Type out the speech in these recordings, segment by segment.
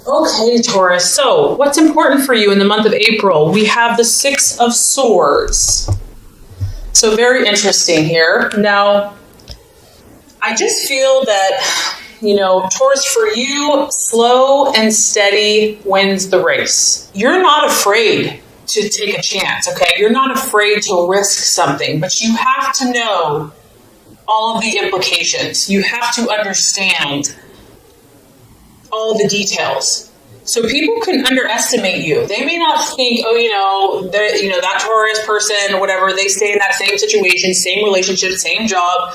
Okay, Taurus. So, what's important for you in the month of April? We have the Six of Swords. So, very interesting here. Now, I just feel that, Taurus, for you, slow and steady wins the race. You're not afraid to take a chance, okay? You're not afraid to risk something, but you have to know all of the implications. You have to understand all the details. So people can underestimate you. They may not think, that Taurus person or whatever, they stay in that same situation, same relationship, same job.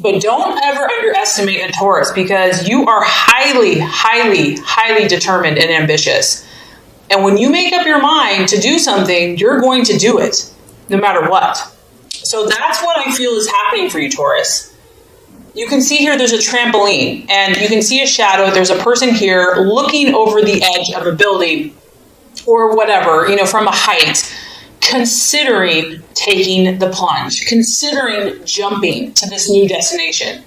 But don't ever underestimate a Taurus, because you are highly, highly, highly determined and ambitious. And when you make up your mind to do something, you're going to do it, no matter what. So that's what I feel is happening for you, Taurus. You can see here there's a trampoline, and you can see a shadow. There's a person here looking over the edge of a building or whatever, from a height, considering taking the plunge, considering jumping to this new destination.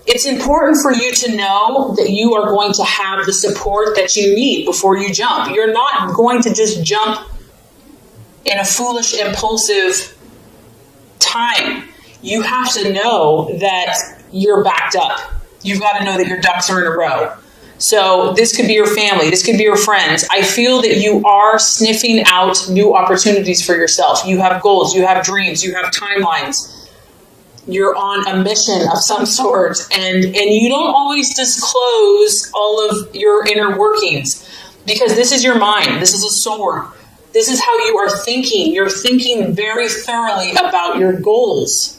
It's important for you to know that you are going to have the support that you need before you jump. You're not going to just jump in a foolish, impulsive time. You have to know that you're backed up. You've got to know that your ducks are in a row. So this could be your family. This could be your friends. I feel that you are sniffing out new opportunities for yourself. You have goals. You have dreams. You have timelines. You're on a mission of some sort. And you don't always disclose all of your inner workings, because this is your mind. This is a sword. This is how you are thinking. You're thinking very thoroughly about your goals.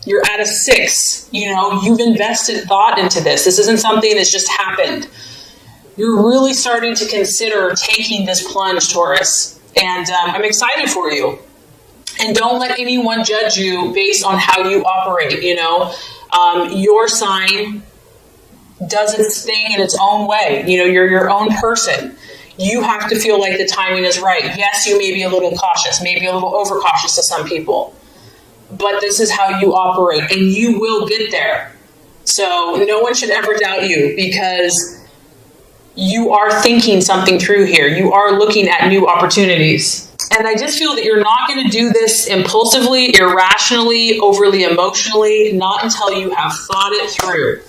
You're at a 6, you've invested thought into this. This isn't something that's just happened. You're really starting to consider taking this plunge, Taurus. And I'm excited for you. And don't let anyone judge you based on how you operate, Your sign does its thing in its own way. You're your own person. You have to feel like the timing is right. Yes, you may be a little cautious, maybe a little overcautious to some people. But this is how you operate, and you will get there. So no one should ever doubt you, because you are thinking something through here. You are looking at new opportunities. And I just feel that you're not going to do this impulsively, irrationally, overly emotionally, not until you have thought it through.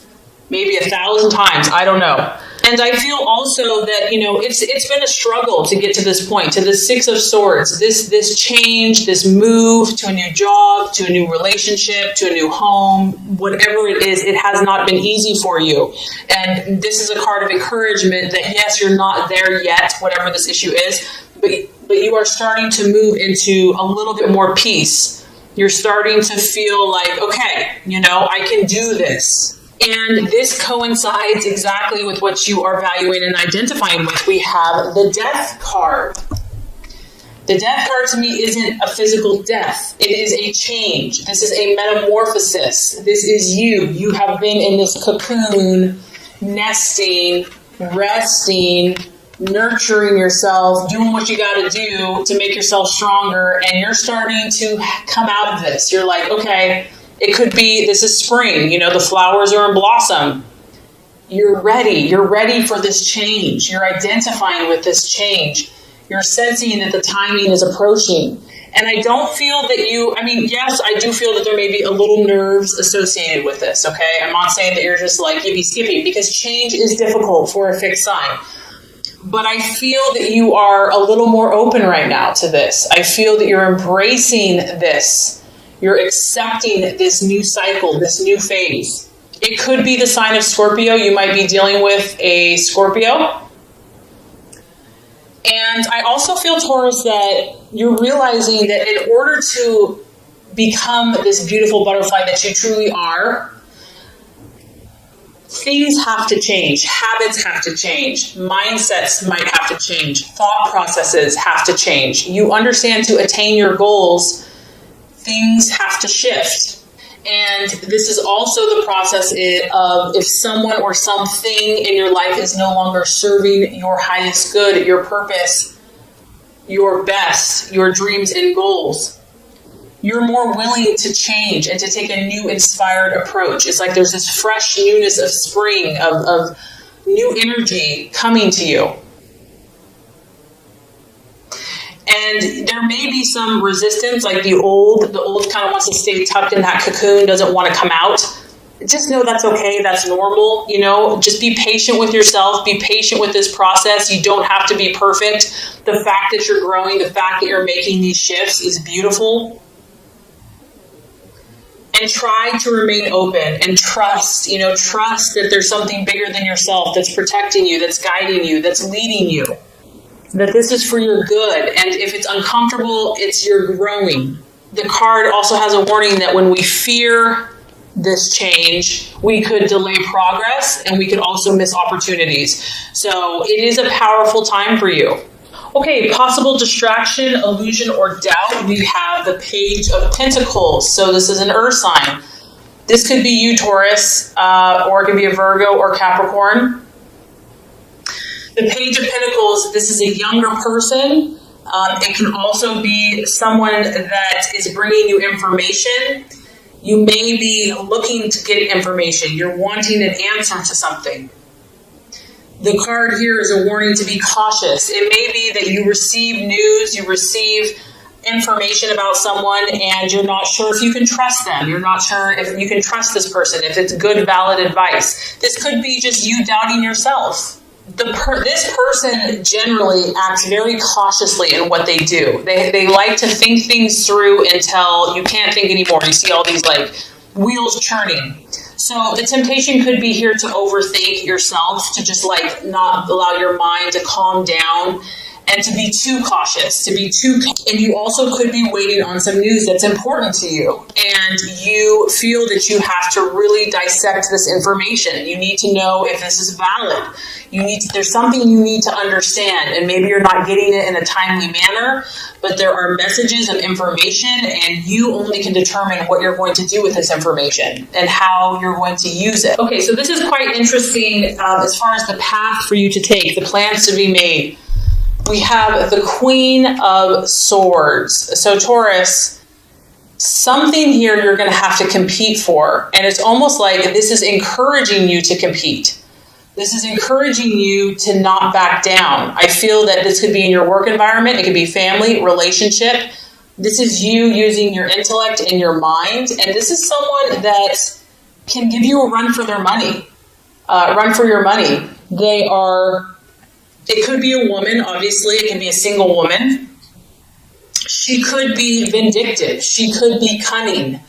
Maybe 1,000 times. I don't know. And I feel also that, it's been a struggle to get to this point, to the Six of Swords, this change, this move to a new job, to a new relationship, to a new home, whatever it is, it has not been easy for you. And this is a card of encouragement that, yes, you're not there yet, whatever this issue is, but you are starting to move into a little bit more peace. You're starting to feel like, okay, I can do this. And this coincides exactly with what you are valuing and identifying with. We have the Death card. The Death card to me isn't a physical death. It is a change. This is a metamorphosis. This is you. You have been in this cocoon, nesting, resting, nurturing yourself, doing what you got to do to make yourself stronger. And you're starting to come out of this. You're like, okay, it could be, this is spring, the flowers are in blossom. You're ready. You're ready for this change. You're identifying with this change. You're sensing that the timing is approaching. And I don't feel that yes, I do feel that there may be a little nerves associated with this, okay? I'm not saying that you're just like yippee skippy, because change is difficult for a fixed sign. But I feel that you are a little more open right now to this. I feel that you're embracing this. You're accepting this new cycle, this new phase. It could be the sign of Scorpio. You might be dealing with a Scorpio. And I also feel, Taurus, that you're realizing that in order to become this beautiful butterfly that you truly are, things have to change. Habits have to change. Mindsets might have to change. Thought processes have to change. You understand, to attain your goals, things have to shift. And this is also the process of if someone or something in your life is no longer serving your highest good, your purpose, your best, your dreams and goals, you're more willing to change and to take a new inspired approach. It's like there's this fresh newness of spring, of new energy coming to you. And there may be some resistance, like the old kind of wants to stay tucked in that cocoon, doesn't want to come out. Just know that's okay. That's normal. Just be patient with yourself. Be patient with this process. You don't have to be perfect. The fact that you're growing, the fact that you're making these shifts is beautiful. And try to remain open and trust, trust that there's something bigger than yourself that's protecting you, that's guiding you, that's leading you. That this is for your good. And if it's uncomfortable, it's your growing. The card also has a warning that when we fear this change, we could delay progress and we could also miss opportunities. So it is a powerful time for you. Okay, possible distraction, illusion, or doubt. We have the Page of Pentacles. So this is an earth sign. This could be you, Taurus, or it could be a Virgo or Capricorn. The Page of Pentacles, this is a younger person. It can also be someone that is bringing you information. You may be looking to get information. You're wanting an answer to something. The card here is a warning to be cautious. It may be that you receive news, you receive information about someone, and you're not sure if you can trust them. You're not sure if you can trust this person, if it's good, valid advice. This could be just you doubting yourself. This person generally acts very cautiously in what they do. They like to think things through until you can't think anymore. You see all these wheels churning. So the temptation could be here to overthink yourself, to just not allow your mind to calm down and to be too cautious, and you also could be waiting on some news that's important to you. And you feel that you have to really dissect this information. You need to know if this is valid. There's something you need to understand, and maybe you're not getting it in a timely manner, but there are messages of information, and you only can determine what you're going to do with this information and how you're going to use it. Okay, so this is quite interesting as far as the path for you to take, the plans to be made. We have the Queen of Swords. So Taurus, something here you're going to have to compete for, and it's almost like this is encouraging you to compete. This is encouraging you to not back down. I feel that this could be in your work environment. It could be family, relationship. This is you using your intellect and your mind. And this is someone that can give you a run for their money. Run for your money. It could be a woman, obviously. It can be a single woman. She could be vindictive. She could be cunning.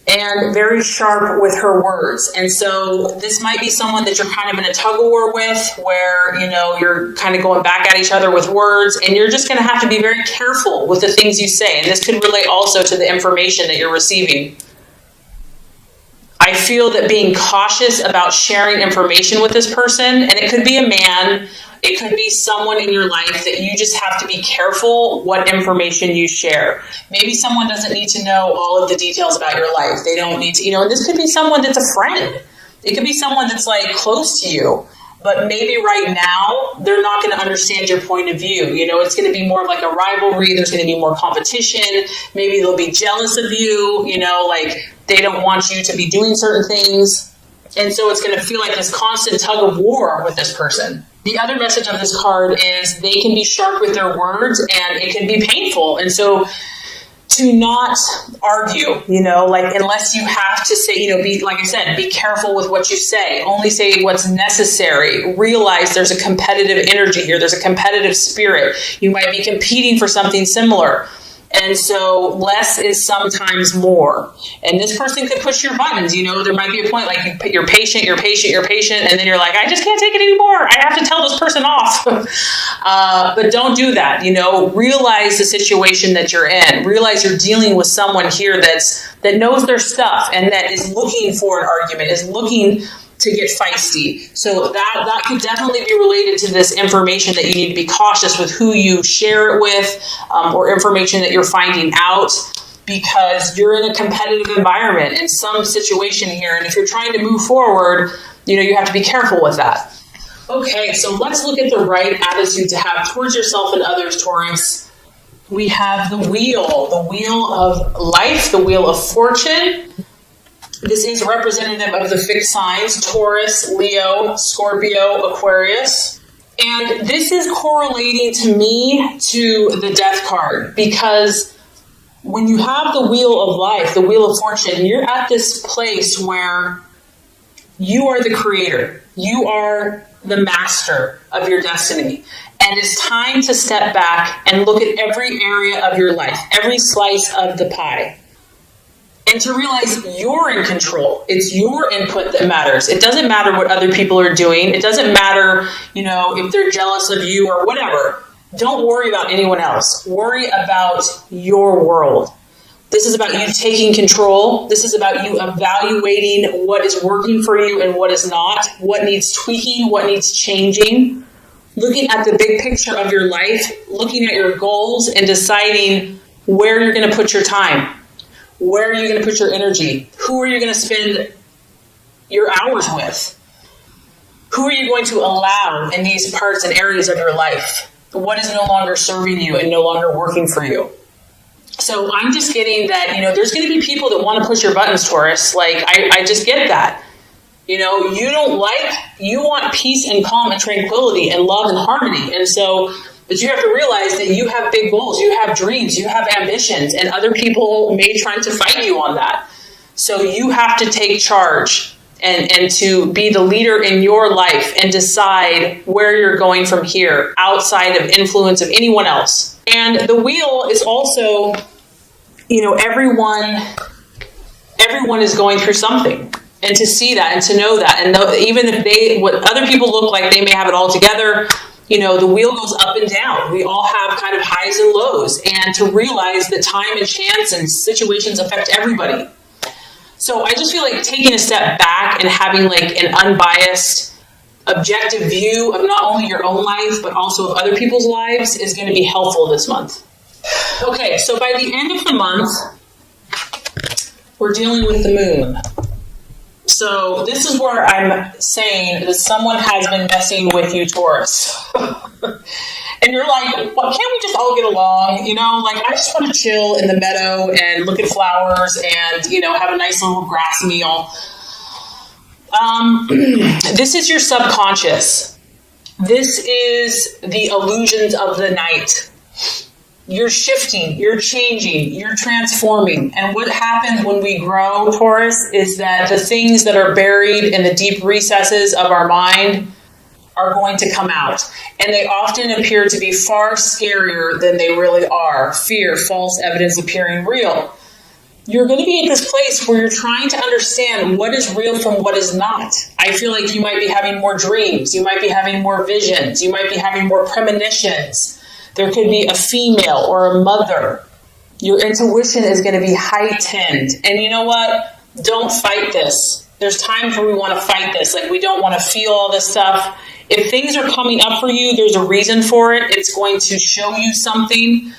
And very sharp with her words. And so this might be someone that you're kind of in a tug of war with, where, you're kind of going back at each other with words, and you're just going to have to be very careful with the things you say. And this could relate also to the information that you're receiving. I feel that being cautious about sharing information with this person, and it could be a man, it could be someone in your life, that you just have to be careful what information you share. Maybe someone doesn't need to know all of the details about your life. They don't need to, and this could be someone that's a friend. It could be someone that's close to you, but maybe right now they're not going to understand your point of view. It's going to be more of a rivalry. There's going to be more competition. Maybe they'll be jealous of you, they don't want you to be doing certain things. And so it's going to feel like this constant tug of war with this person. The other message of this card is they can be sharp with their words, and it can be painful. And so to not argue, unless you have to say, be careful with what you say. Only say what's necessary. Realize there's a competitive energy here. There's a competitive spirit. You might be competing for something similar. And so less is sometimes more. And this person could push your buttons. There might be a point you're patient, and then you're like, I just can't take it anymore. I have to tell this person off. But don't do that. Realize the situation that you're in. Realize you're dealing with someone here that knows their stuff and that is looking for an argument, is looking to get feisty. So that could definitely be related to this information that you need to be cautious with who you share it with, or information that you're finding out, because you're in a competitive environment in some situation here. And if you're trying to move forward, you have to be careful with that. Okay, so let's look at the right attitude to have towards yourself and others, Taurus. We have the wheel of life, the wheel of fortune. This is representative of the fixed signs, Taurus, Leo, Scorpio, Aquarius. And this is correlating to me to the death card, because when you have the wheel of life, the wheel of fortune, you're at this place where you are the creator. You are the master of your destiny. And it's time to step back and look at every area of your life, every slice of the pie. And to realize you're in control. It's your input that matters. It doesn't matter what other people are doing. It doesn't matter, if they're jealous of you or whatever. Don't worry about anyone else. Worry about your world. This is about you taking control. This is about you evaluating what is working for you and what is not, what needs tweaking, what needs changing. Looking at the big picture of your life, looking at your goals and deciding where you're going to put your time. Where are you going to put your energy? Who are you going to spend your hours with? Who are you going to allow in these parts and areas of your life? What is no longer serving you and no longer working for you? So I'm just getting that, there's going to be people that want to push your buttons, Taurus. Like, I just get that. You want peace and calm and tranquility and love and harmony. And so, but you have to realize that you have big goals, you have dreams, you have ambitions, and other people may try to fight you on that. So you have to take charge and to be the leader in your life and decide where you're going from here, outside of influence of anyone else. And the wheel is also, everyone is going through something. And to see that and to know that, and even if what other people look like, they may have it all together. The wheel goes up and down. We all have kind of highs and lows, and to realize that time and chance and situations affect everybody. So I just feel like taking a step back and having like an unbiased, objective view of not only your own life, but also of other people's lives is going to be helpful this month. Okay, so by the end of the month, we're dealing with the moon. So this is where I'm saying that someone has been messing with you, Taurus. And you're like, well, can't we just all get along? I just want to chill in the meadow and look at flowers and, have a nice little grass meal. This is your subconscious. This is the illusions of the night. You're shifting, you're changing, you're transforming. And what happens when we grow, Taurus, is that the things that are buried in the deep recesses of our mind are going to come out. And they often appear to be far scarier than they really are. Fear, false evidence appearing real. You're going to be in this place where you're trying to understand what is real from what is not. I feel like you might be having more dreams. You might be having more visions. You might be having more premonitions. There could be a female or a mother. Your intuition is going to be heightened. And you know what? Don't fight this. There's times where we want to fight this. Like, we don't want to feel all this stuff. If things are coming up for you, there's a reason for it. It's going to show you something.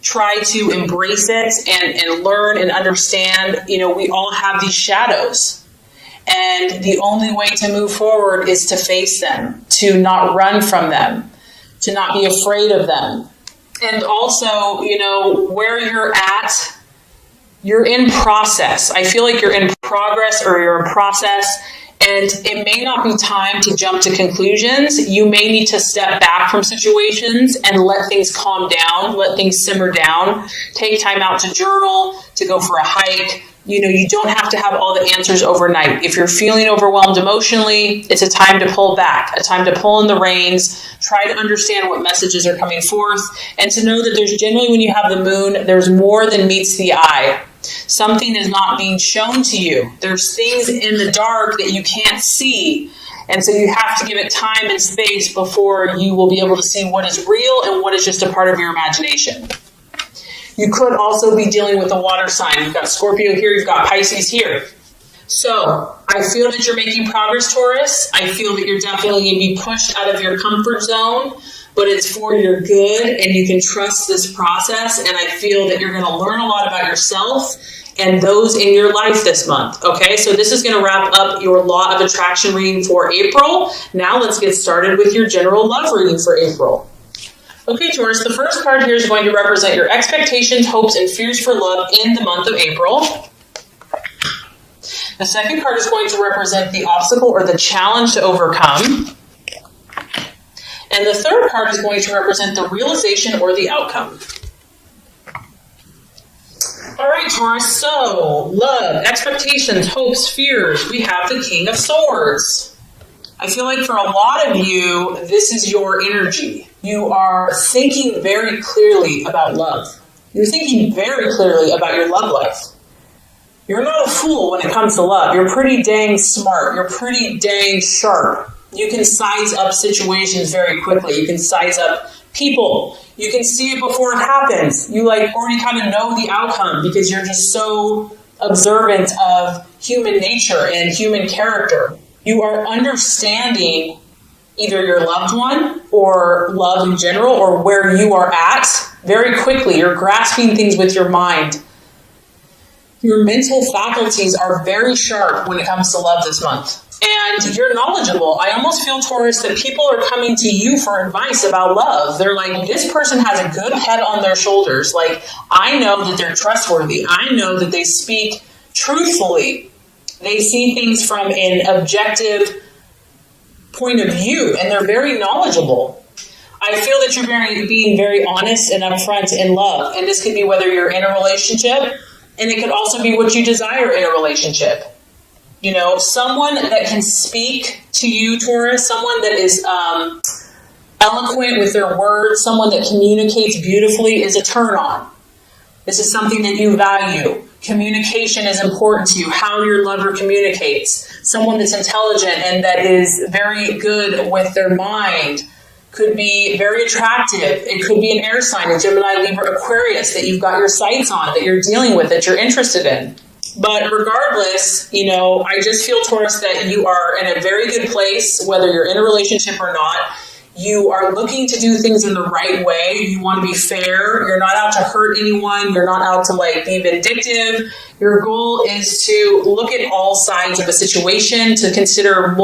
Try to embrace it and learn and understand. We all have these shadows. And the only way to move forward is to face them, to not run from them, to not be afraid of them. And also, where you're at, you're in process. I feel like you're in progress or you're in process, and it may not be time to jump to conclusions. You may need to step back from situations and let things calm down, let things simmer down, take time out to journal, to go for a hike. You don't have to have all the answers overnight. If you're feeling overwhelmed emotionally, it's a time to pull back, a time to pull in the reins, try to understand what messages are coming forth, and to know that there's generally, when you have the moon, there's more than meets the eye. Something is not being shown to you. There's things in the dark that you can't see. And so you have to give it time and space before you will be able to see what is real and what is just a part of your imagination. You could also be dealing with a water sign. You've got Scorpio here, you've got Pisces here. So I feel that you're making progress, Taurus. I feel that you're definitely going to be pushed out of your comfort zone, but it's for your good, and you can trust this process. And I feel that you're going to learn a lot about yourself and those in your life this month. Okay, so this is going to wrap up your Law of Attraction reading for April. Now let's get started with your general love reading for April. Okay, Taurus, the first card here is going to represent your expectations, hopes, and fears for love in the month of April. The second card is going to represent the obstacle or the challenge to overcome. And the third card is going to represent the realization or the outcome. All right, Taurus, so love, expectations, hopes, fears. We have the King of Swords. I feel like for a lot of you, this is your energy. You are thinking very clearly about love. You're thinking very clearly about your love life. You're not a fool when it comes to love. You're pretty dang smart. You're pretty dang sharp. You can size up situations very quickly. You can size up people. You can see it before it happens. You already kind of know the outcome because you're just so observant of human nature and human character. You are understanding either your loved one or love in general or where you are at very quickly. You're grasping things with your mind. Your mental faculties are very sharp when it comes to love this month. And you're knowledgeable. I almost feel, Taurus, that people are coming to you for advice about love. They're like, this person has a good head on their shoulders. Like, I know that they're trustworthy. I know that they speak truthfully. They see things from an objective point of view, and they're very knowledgeable. I feel that you're being very honest and upfront in love. And this could be whether you're in a relationship, and it could also be what you desire in a relationship. You know, someone that can speak to you, Taurus, someone that is eloquent with their words, someone that communicates beautifully is a turn on. This is something that you value. Communication is important to you, how your lover communicates. Someone that's intelligent and that is very good with their mind could be very attractive. It could be an air sign, a Gemini, Libra, Aquarius that you've got your sights on, that you're dealing with, that you're interested in. But regardless, you know, I just feel, Taurus, that you are in a very good place, whether you're in a relationship or not. You are looking to do things in the right way. You want to be fair. You're not out to hurt anyone. You're not out to be vindictive. Your goal is to look at all sides of a situation, to consider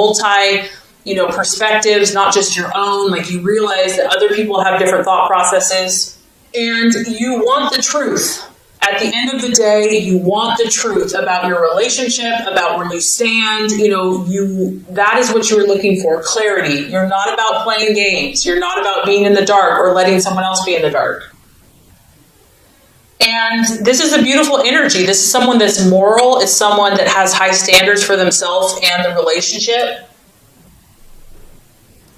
perspectives, not just your own. Like, you realize that other people have different thought processes, and you want the truth. At the end of the day, you want the truth about your relationship, about where you stand. That is what you're looking for, clarity. You're not about playing games. You're not about being in the dark or letting someone else be in the dark. And this is a beautiful energy. This is someone that's moral. It's someone that has high standards for themselves and the relationship.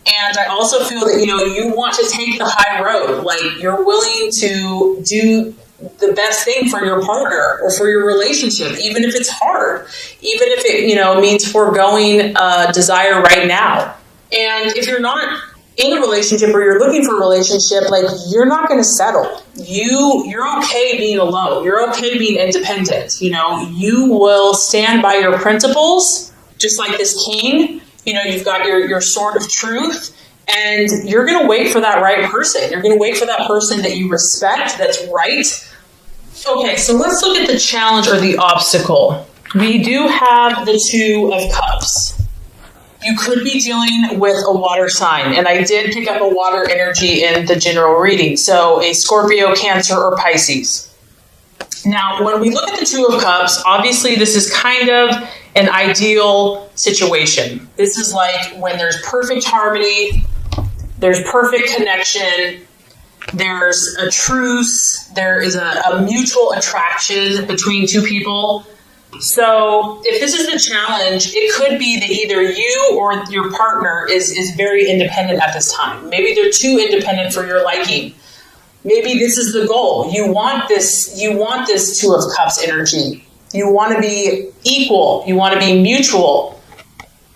And I also feel that, you want to take the high road. Like, you're willing to do the best thing for your partner or for your relationship, even if it's hard, even if it, means foregoing desire right now. And if you're not in a relationship or you're looking for a relationship, you're not going to settle. You're okay being alone. You're okay being independent. You will stand by your principles, just like this king. You've got your sword of truth. And you're going to wait for that right person. You're going to wait for that person that you respect, that's right. Okay, so let's look at the challenge or the obstacle. We do have the Two of Cups. You could be dealing with a water sign, and I did pick up a water energy in the general reading, so a Scorpio, Cancer, or Pisces. Now, when we look at the Two of Cups, obviously this is kind of an ideal situation. This is like when there's perfect harmony, there's perfect connection, there's a truce, there is a mutual attraction between two people. So if this is the challenge, it could be that either you or your partner is very independent at this time. Maybe they're too independent for your liking. Maybe this is the goal. You want this Two of Cups energy. You want to be equal. You want to be mutual.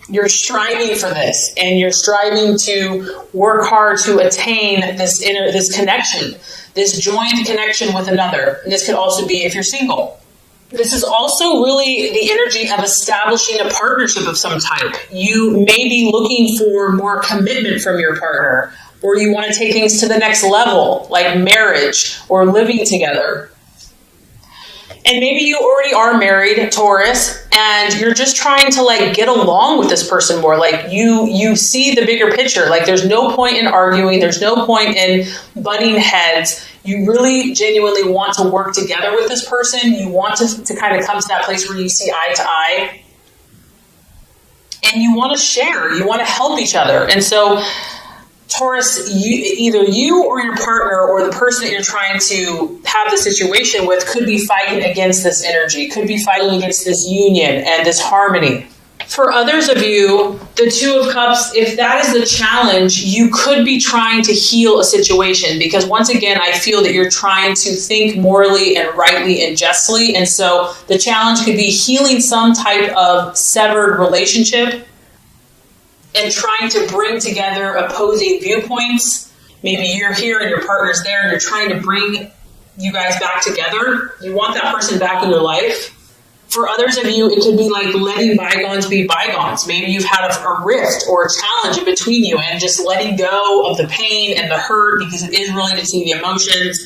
You're striving for this, and you're striving to work hard to attain this connection, this joined connection with another. And this could also be if you're single. This is also really the energy of establishing a partnership of some type. You may be looking for more commitment from your partner, or you want to take things to the next level, like marriage or living together. And maybe you already are married, Taurus, and you're just trying to get along with this person more. You see the bigger picture. There's no point in arguing. There's no point in butting heads. You really genuinely want to work together with this person. You want to kind of come to that place where you see eye to eye. and you want to share, you want to help each other. And so Taurus, either you or your partner or the person that you're trying to have the situation with could be fighting against this energy, could be fighting against this union and this harmony. For others of you, the Two of Cups, if that is the challenge, you could be trying to heal a situation, because once again, I feel that you're trying to think morally and rightly and justly. And so the challenge could be healing some type of severed relationship and trying to bring together opposing viewpoints. Maybe you're here and your partner's there and you're trying to bring you guys back together. You want that person back in your life. For others of you, it could be like letting bygones be bygones. Maybe you've had a rift or a challenge in between you, and just letting go of the pain and the hurt, because it is related to the emotions,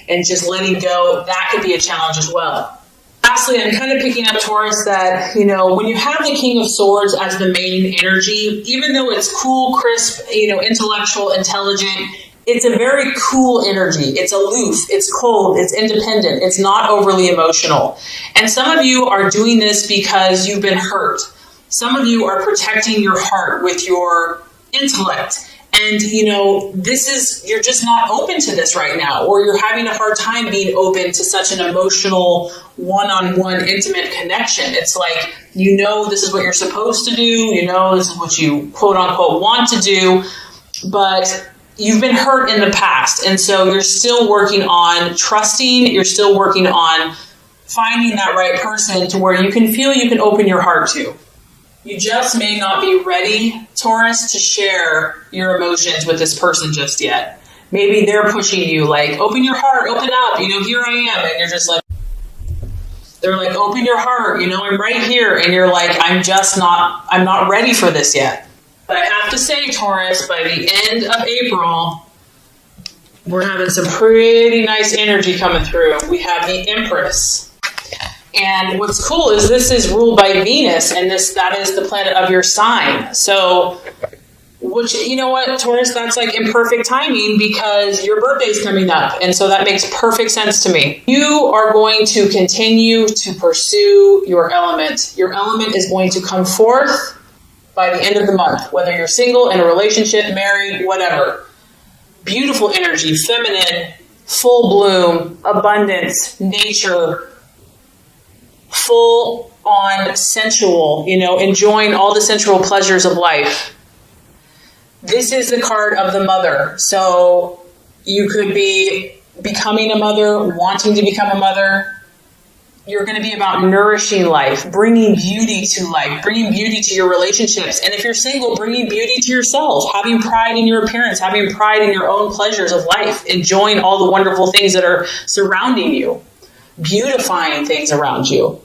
and just letting go, that could be a challenge as well. Lastly, I'm kind of picking up, Taurus, that, when you have the King of Swords as the main energy, even though it's cool, crisp, intellectual, intelligent, it's a very cool energy. It's aloof, it's cold, it's independent, it's not overly emotional. And some of you are doing this because you've been hurt. Some of you are protecting your heart with your intellect. And, you're just not open to this right now, or you're having a hard time being open to such an emotional, one-on-one, intimate connection. It's like, this is what you're supposed to do, this is what you quote-unquote want to do, but you've been hurt in the past. And so you're still working on trusting, you're still working on finding that right person to where you can feel you can open your heart to. You just may not be ready, Taurus, to share your emotions with this person just yet. Maybe they're pushing you, like, open your heart, open up, here I am. And you're just like, they're like, open your heart, I'm right here. And you're like, I'm not ready for this yet. But I have to say, Taurus, by the end of April, we're having some pretty nice energy coming through. We have the Empress. And what's cool is this is ruled by Venus, and that is the planet of your sign. So, which, Taurus, that's like in perfect timing, because your birthday's coming up. And so that makes perfect sense to me. You are going to continue to pursue your element. Your element is going to come forth by the end of the month, whether you're single, in a relationship, married, whatever. Beautiful energy, feminine, full bloom, abundance, nature, full on sensual, enjoying all the sensual pleasures of life. This is the card of the mother. So you could be becoming a mother, wanting to become a mother. You're going to be about nourishing life, bringing beauty to life, bringing beauty to your relationships. And if you're single, bringing beauty to yourself, having pride in your appearance, having pride in your own pleasures of life, enjoying all the wonderful things that are surrounding you, beautifying things around you,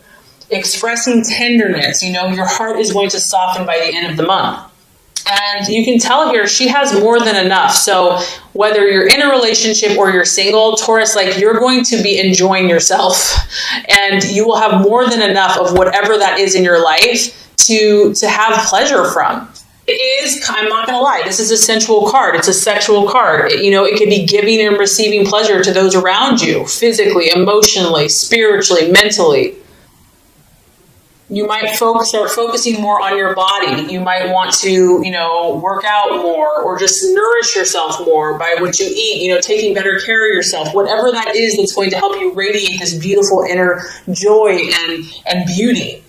expressing tenderness. Your heart is going to soften by the end of the month. And you can tell here, she has more than enough. So whether you're in a relationship or you're single, Taurus, you're going to be enjoying yourself, and you will have more than enough of whatever that is in your life to have pleasure from. It is, I'm not going to lie, this is a sensual card. It's a sexual card. It could be giving and receiving pleasure to those around you, physically, emotionally, spiritually, mentally. You might start focusing more on your body. You might want to, work out more, or just nourish yourself more by what you eat, taking better care of yourself, whatever that is that's going to help you radiate this beautiful inner joy and beauty.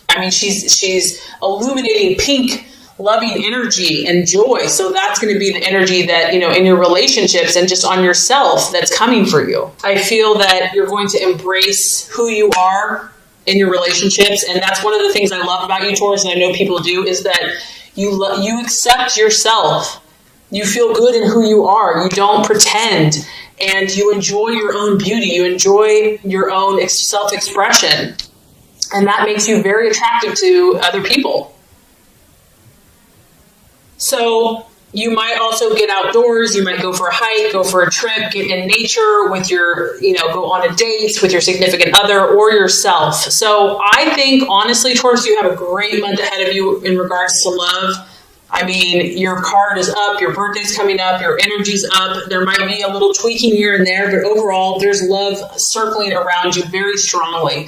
I mean, she's illuminating pink, loving energy and joy. So that's going to be the energy that, in your relationships and just on yourself, that's coming for you. I feel that you're going to embrace who you are in your relationships. And that's one of the things I love about you, Taurus, and I know people do, is that you accept yourself. You feel good in who you are. You don't pretend, and you enjoy your own beauty. You enjoy your own self-expression. And that makes you very attractive to other people. So you might also get outdoors. You might go for a hike, go for a trip, get in nature with your, go on a date with your significant other or yourself. So I think, honestly, Taurus, you have a great month ahead of you in regards to love. I mean, your card is up, your birthday's coming up, your energy's up. There might be a little tweaking here and there, but overall, there's love circling around you very strongly.